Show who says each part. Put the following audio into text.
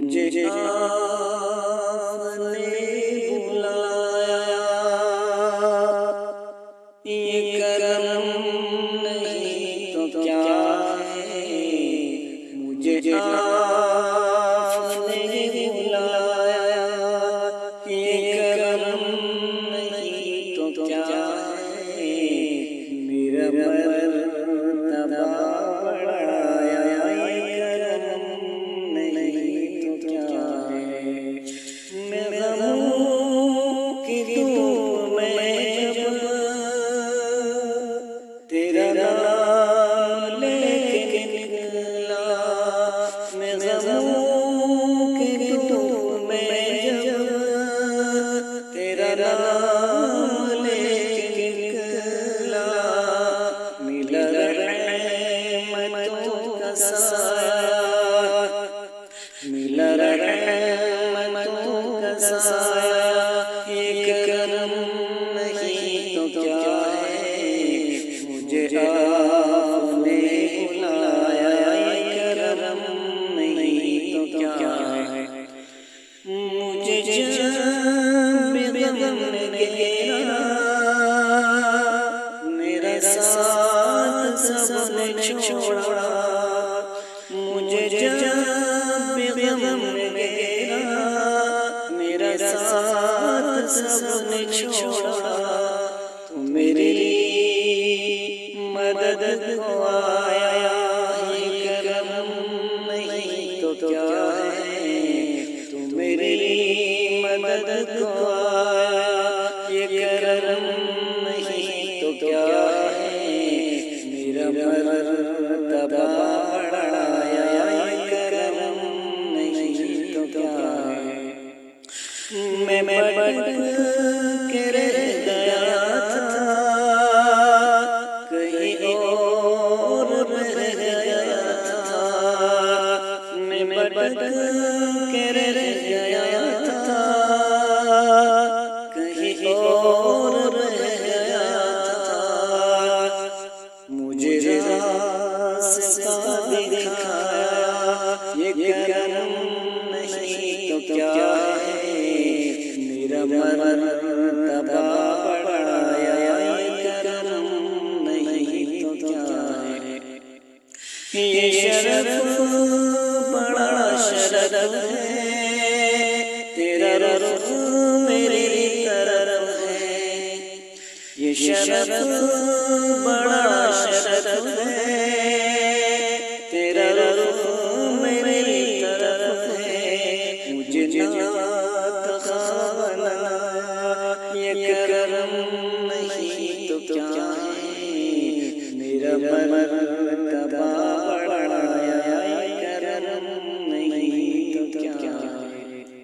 Speaker 1: मुझे आपने बुलाया, ये करम नहीं तो क्या है। मुझे आपने बुलाया, ये करम नहीं तो क्या है। मेरा मर्तबा बढ़ाया, ये करम नहीं तो क्या है। मैं गमों की धूप में जब तेरा नाम लेके निकला, मैं गमों की धूप में जब तेरा नाम लेके निकला, मिला रहमतों का साया, मिला रहमतों का साया। ये करम नहीं तो क्या है। मुझे आपने बुलाया, ये करम नहीं तो क्या है। मुझे जब गम घेरा, मेरा साथ सबने छोड़ा। मुझे जब गम घेरा, मेरा साथ सबने छोड़ा। तो मेरी मदद को आया, ये करम नहीं तो क्या है। तू मेरी मदद को आया, ये करम नहीं तो क्या है। मेरा मर्तबा बढ़ाया, ये करम नहीं तो क्या है। मैं भटक के रह गया था, कहीं और रह गया था। मैं भटक के रह गया था, कहीं और रह गया था। मुझे रास्ता दिखाया, ये करम नहीं तो क्या है। मेरा मर्तबा बढ़ाया, ये करम नहीं तो क्या है। ये शरफ बड़ा शरफ है, तेरा रुख मेरी तरफ है। ये शरफ बड़ा शरफ है, तेरा रुख मेरी तरफ है। मुझे नात खाना, ये करम नहीं तो क्या है। मेरा